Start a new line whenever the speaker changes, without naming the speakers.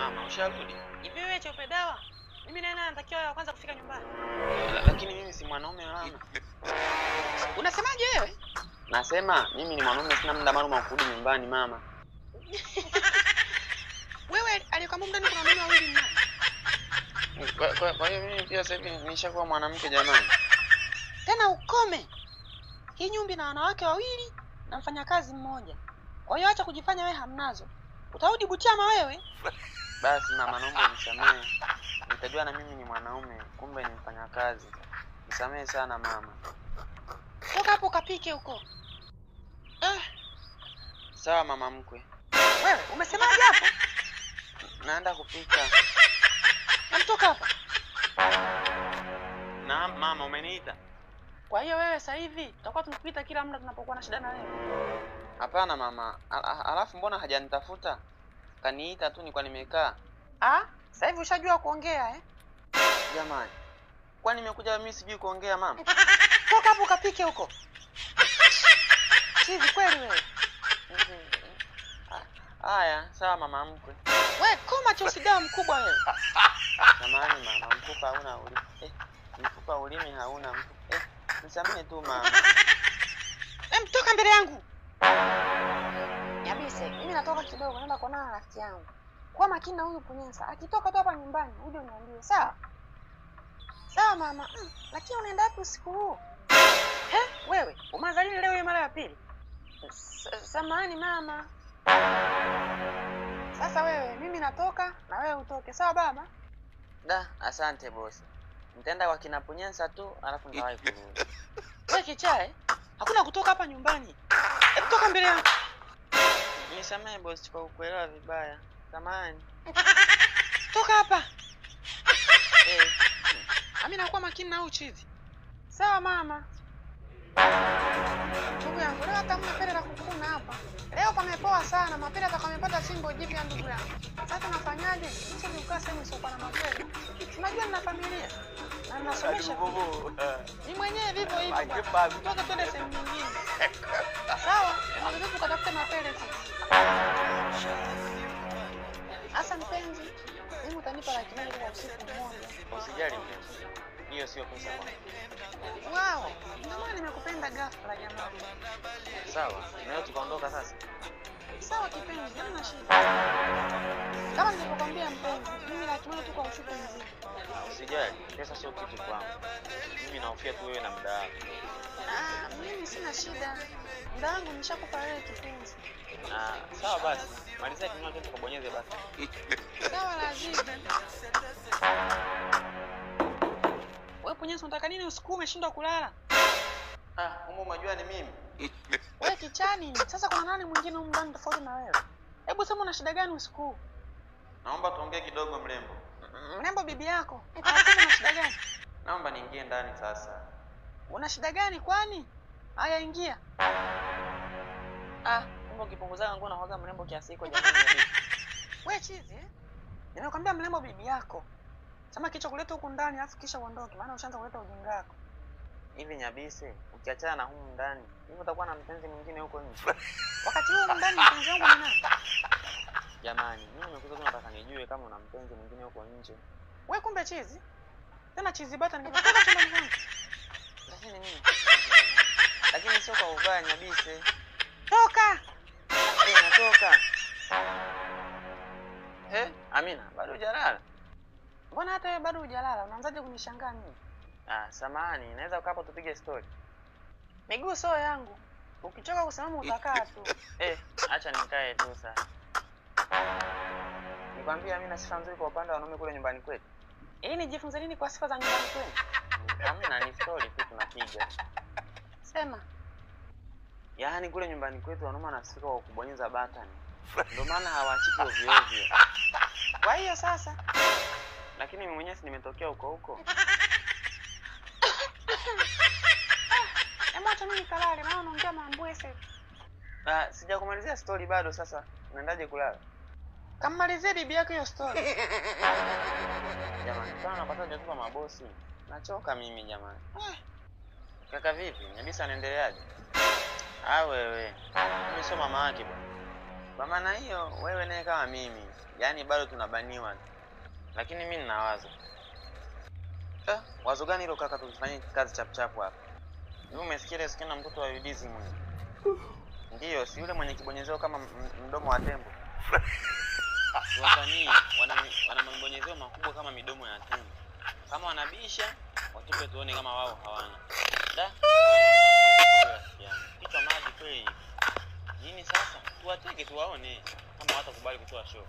mama, usharudi?
Hivi wewe chope dawa? Mimi naye natakiwa ya kwanza kufika nyumbani.
Lakini mimi si mwanaume mama.
Unasemaje wewe?
Nasema mimi ni mwanaume, sina muda maalum wa kurudi nyumbani mama.
Wewe alikwambia ndani kuna wanaume wawili ndani.
Kwa hiyo mimi pia sasa hivi nishakuwa mwanamke jamani.
Tena ukome. Hii nyumba na wanawake wawili na mfanyakazi mmoja. Kwa hiyo acha kujifanya wewe hamnazo. Utarudi Butiama wewe?
Basi mama, naomba unisamehe. Nitajua na mimi ni mwanaume, kumbe ni mfanyakazi. Nisamehe sana mama.
Toka hapo kapike huko.
Sawa mama mkwe.
Wewe umesemaje hapo?
Naenda kupika.
Namtoka hapa.
Naam mama, umeniita?
Kwa hiyo wewe sasa hivi tutakuwa tunakuita kila muda tunapokuwa na shida na wewe.
Hapana mama. Alafu mbona hajanitafuta? Kaniita tu nilikuwa nimekaa.
Sasa hivi ushajua kuongea
Jamani. Kwani nimekuja mimi sijui kuongea mama?
Toka hapo kapike huko. Hivi kweli wewe?
Haya, sawa mama mkwe.
Wewe koma chosidaa mkubwa wewe.
Jamani mama, mfupa hauna ulimi. Mfupa ulimi hauna mtu. Nisamehe tu mama.
Mtoka mbele yangu. Yabise, mimi natoka kidogo naenda kuonana na rafiki yangu. Kwa makini na huyu Punyensa. Akitoka tu hapa nyumbani, uje uniambie, sawa? Sawa mama. Lakini unaenda wapi usiku huu? Wewe, umazalini leo mara ya pili. Samahani mama. Sasa wewe, mimi natoka na wewe utoke. Sawa baba?
Asante bosi. Nitaenda kwa kina Punyensa tu, alafu nitawahi kurudi.
Wewe kichae? Hakuna kutoka hapa nyumbani. Hebu toka mbele yangu.
Nisamehe bosi kwa kukuelewa vibaya. Samahani.
Toka hapa. Mimi nakuwa makini na uchizi. Sawa mama. Ndugu yangu, leo hata mapele la kukuna hapa. Leo pamepoa sana, mapele atakamepata chimbo jipya ndugu yangu. Sasa tunafanyaje? Sisi tukaa sehemu isiyokuwa na mapele. Unajua nina familia. Na ninasomesha. Ni mwenyewe vivyo hivyo. Toka twende sehemu nyingine. Sawa? Unaweza tukatafuta mapele sisi. Asa mpenzi, mimi utanipa laki moja kwa usiku mmoja.
Usijali mpenzi. Hiyo sio pesa kwangu.
Wow, ndio maana nimekupenda ghafla jamani.
Sawa, leo tukaondoka sasa.
Sawa kipenzi, hamna shida. Kama nilivyokuambia mpenzi, mimi laki moja tu kwa usiku mzima.
Usijali, pesa sio kitu kwangu. Mimi nahofia tu wewe na muda wako.
Mimi sina shida. Muda wangu nishakupa wewe kipenzi.
Sawa basi. Malizia kinywa chetu kubonyeze basi.
Sawa lazima. Wewe Punyensa unataka nini usiku umeshindwa kulala?
Mungu unajua ni mimi.
Wewe kichani, sasa kuna nani mwingine huko ndani tofauti na wewe? Hebu sema una shida gani usiku?
Naomba tuongee kidogo mrembo.
Mrembo bibi yako. Sema una shida gani?
Naomba niingie ndani sasa.
Una shida gani kwani? Haya ingia.
Mungu ukipunguza nguo na hoga mrembo kiasi hiko jamani.
Wewe chizi Nimekwambia mrembo bibi yako. Sema kicho kuleta huku ndani afu kisha uondoke maana ushaanza kuleta ujinga wako.
Hivi Nyabise, ukiachana na humu ndani, hivi utakuwa na mpenzi mwingine huko nje.
Wakati huo ndani mpenzi wangu ni nani?
Jamani, mimi nimekuja tu nataka nijue kama una mpenzi mwingine huko nje.
Wewe kumbe chizi? Tena chizi bata nimetoka chumbani kwangu.
Lakini nini? Lakini sio kwa ubaya Nyabise.
Toka!
Natoka. Amina, bado hujalala?
Mbona hata wewe bado hujalala? Unaanzaje kunishangaa mimi?
Samahani, naweza ukapo tupige story.
Miguu sio yangu. Ukichoka kusimama utakaa tu.
Acha nikae tu sasa. Nikwambia Amina sifa nzuri kwa upande wa wanaume kule nyumbani kwetu.
Nijifunze nini kwa sifa za nyumbani kwetu?
Amina, ni story tu tunapiga.
Sema.
Yaani kule nyumbani kwetu wanaume wanasifika kwa kubonyeza button. Ndio maana hawachiki ovyo ovyo.
Kwa hiyo sasa,
lakini mimi mwenyewe nimetokea huko.
Acha mimi kalale, maana unaongea mambo yese.
Sijakumalizia story bado sasa. Unaendaje kulala?
Kamalizie bibi yako hiyo story.
Jamani, kama napata joto kwa mabosi. Nachoka mimi jamani. Kaka vipi? Nyabisa anaendeleaje? Wewe. Mimi sio mama yake bwana. Kwa maana hiyo wewe naye kama mimi, yaani bado tunabaniwa. Lakini mimi nina wazo. Wazo gani hilo kaka, tukifanya kazi chapu hapa? Wewe umesikia ile skena mtoto wa Yudizi mwenye? Ndiyo, si yule mwenye kibonyezeo kama mdomo wa tembo. Wasanii wana mabonyezeo makubwa kama midomo ya tembo. Kama wanabisha, watupe tuone kama wao hawana. Kichwa maji kweli. Nini sasa? Tuwatege tuwaone kama watakubali kutoa show.